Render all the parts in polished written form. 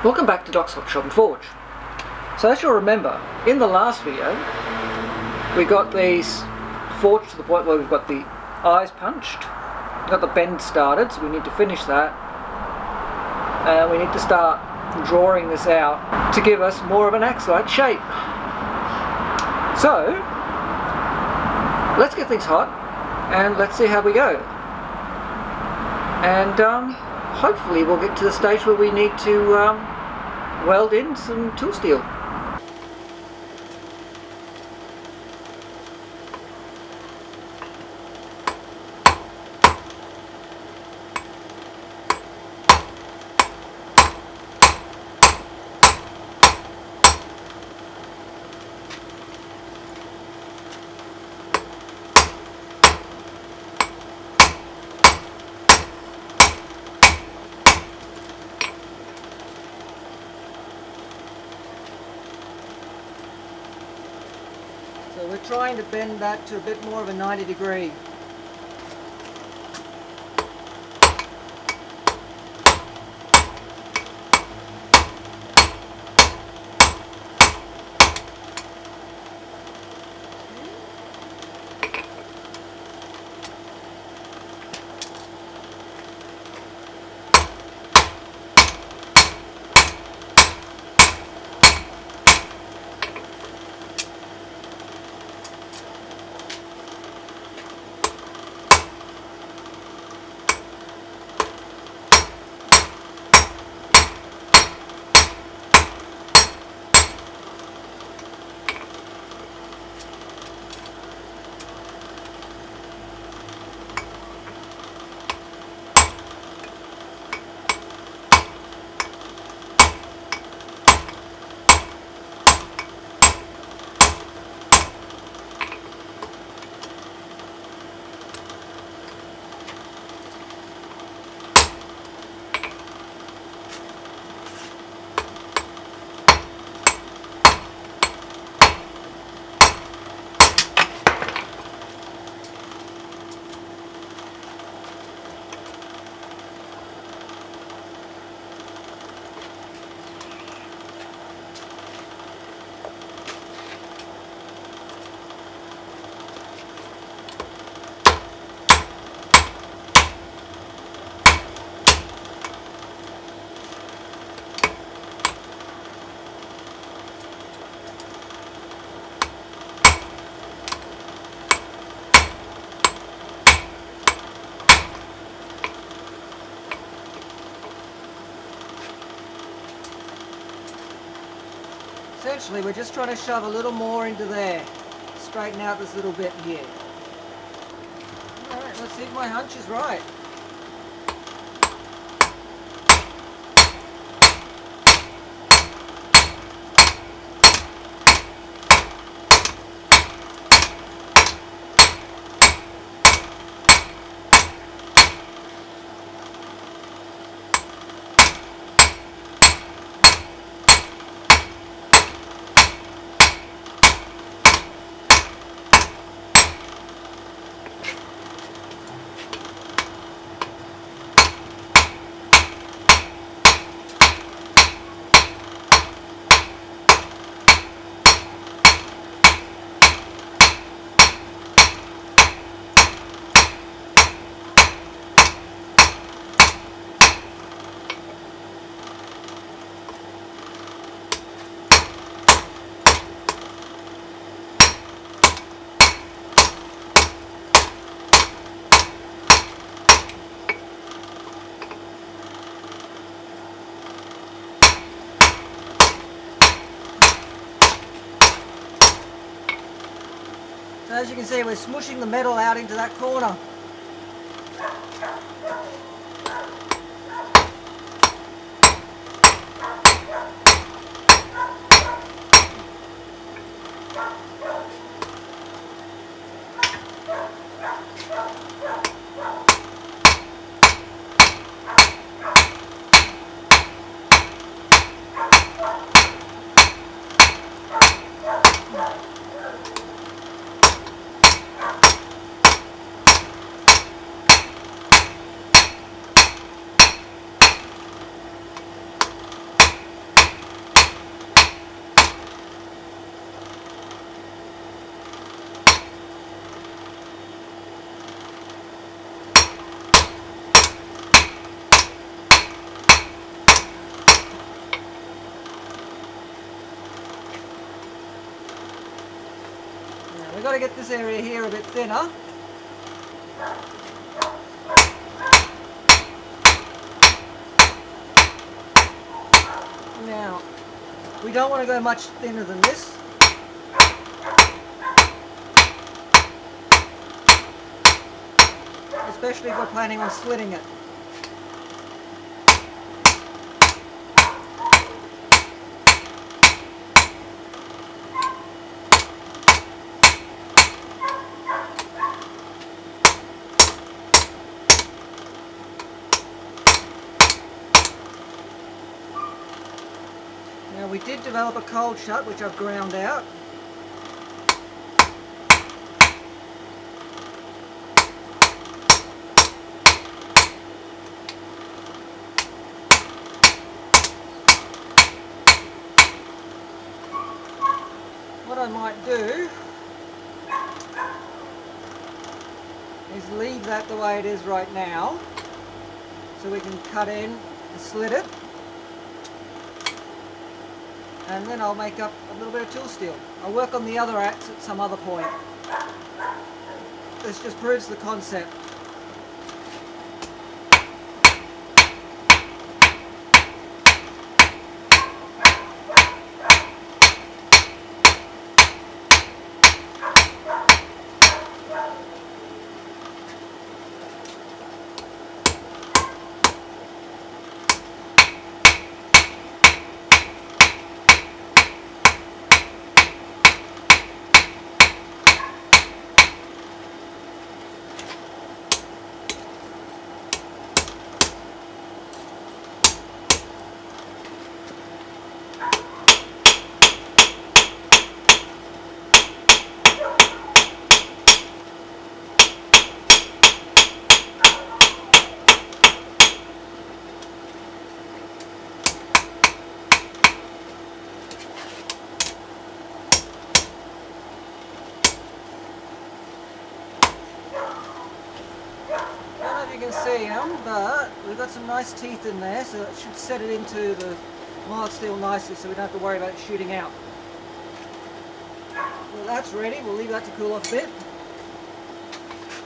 Welcome back to Doc's Hot Shop and Forge. So as you'll remember, in the last video we got these forged to the point where we've got the eyes punched, got the bend started, so we need to finish that. We need to start drawing this out to give us more of an axe-like shape. So let's get things hot and let's see how we go. And hopefully we'll get to the stage where we need to weld in some tool steel. So we're trying to bend that to a bit more of a 90 degree. Essentially, we're just trying to shove a little more into there. Straighten out this little bit here. Alright, let's see if my hunch is right. So as you can see, we're smushing the metal out into that corner. we've got to get this area here a bit thinner. Now, we don't want to go much thinner than this. Especially if we're planning on slitting it. Now we did develop a cold shut which I've ground out. What I might do is leave that the way it is right now, so we can cut in and slit it, and then I'll make up a little bit of tool steel. I'll work on the other axe at some other point. This just proves the concept. You can see them, but we've got some nice teeth in there, so it should set it into the mild steel nicely, so we don't have to worry about it shooting out. Well, that's ready. We'll leave that to cool off a bit.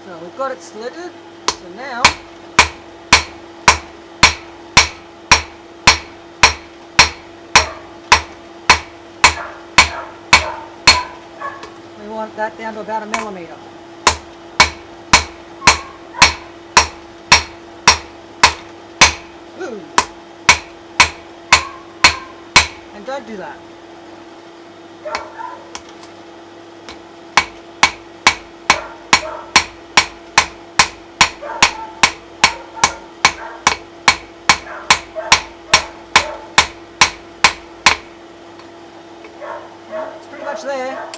So we've got it slitted. So now we want that down to about 1 millimeter. And don't do that. It's pretty much there.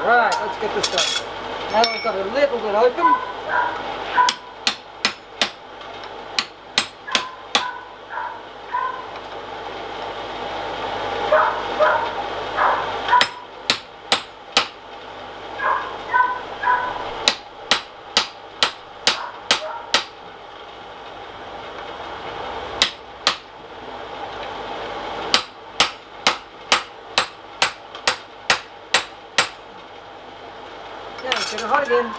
Alright, let's get this done. Now that we've got it a little bit open, yeah, let's get it hot again.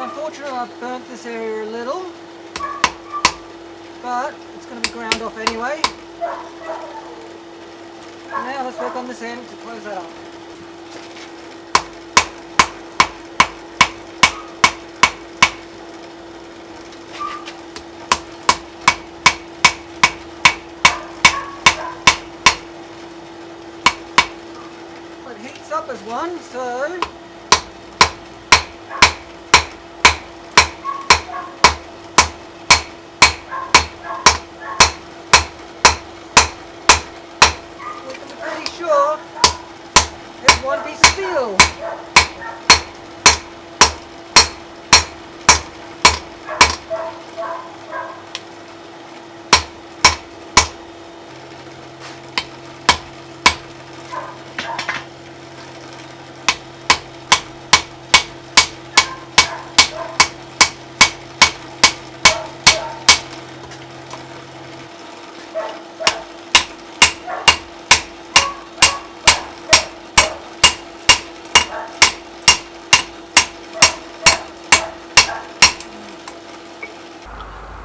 unfortunate I've burnt this area a little, but it's going to be ground off anyway. Now let's work on this end to close that up. It heats up as one, so sure there's one piece of steel.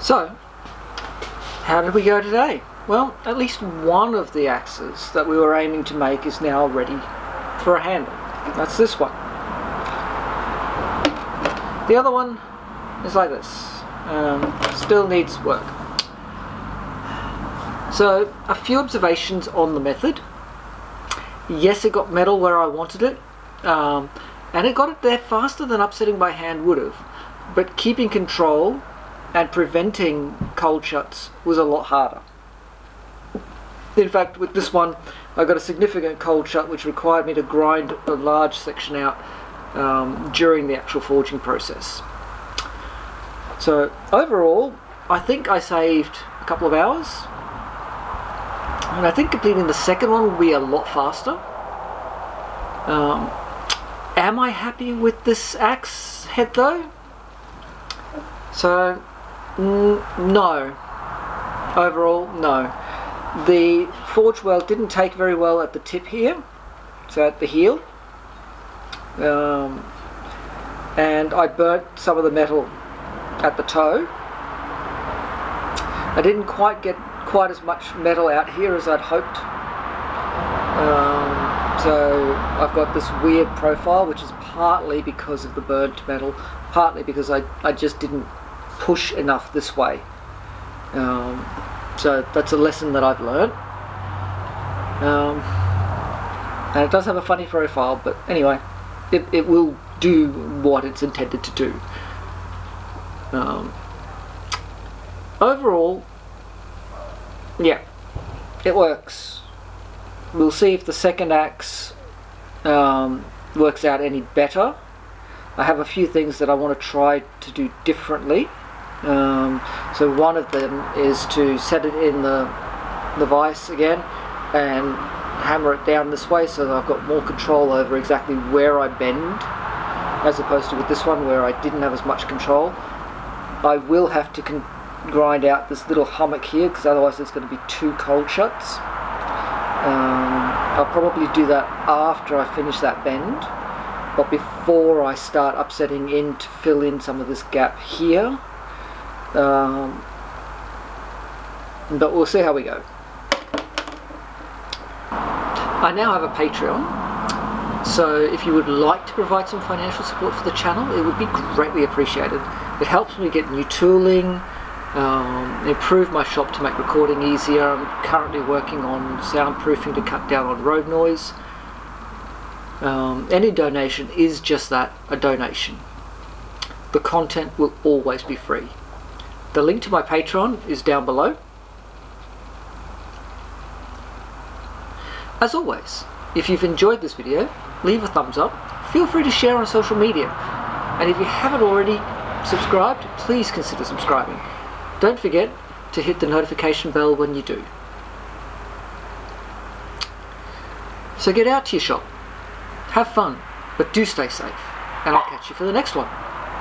So, how did we go today? Well, at least one of the axes that we were aiming to make is now ready for a handle. That's this one. The other one is like this. Still needs work. So, a few observations on the method. Yes, it got metal where I wanted it, and it got it there faster than upsetting by hand would have, but keeping control and preventing cold shuts was a lot harder. In fact, with this one, I got a significant cold shut which required me to grind a large section out during the actual forging process. So overall, I think I saved a couple of hours, and I think completing the second one will be a lot faster. Am I happy with this axe head though? So, no. Overall, no. The forge weld didn't take very well at the tip here, so at the heel. And I burnt some of the metal at the toe. I didn't quite get quite as much metal out here as I'd hoped. So I've got this weird profile, which is partly because of the burnt metal, partly because I just didn't push enough this way. So that's a lesson that I've learned. And it does have a funny profile, but anyway, it will do what it's intended to do. Overall, yeah, it works. We'll see if the second axe works out any better. I have a few things that I want to try to do differently. So one of them is to set it in the vise again and hammer it down this way so that I've got more control over exactly where I bend, as opposed to with this one where I didn't have as much control. I will have to grind out this little hummock here because otherwise there's going to be two cold shuts. I'll probably do that after I finish that bend, but before I start upsetting in to fill in some of this gap here. But we'll see how we go. I now have a Patreon, so if you would like to provide some financial support for the channel, it would be greatly appreciated. It helps me get new tooling, improve my shop to make recording easier. I'm currently working on soundproofing to cut down on road noise. Any donation is just that, a donation. The content will always be free. The link to my Patreon is down below. As always, if you've enjoyed this video, leave a thumbs up, feel free to share on social media, and if you haven't already subscribed, please consider subscribing. Don't forget to hit the notification bell when you do. So get out to your shop, have fun, but do stay safe, and I'll catch you for the next one.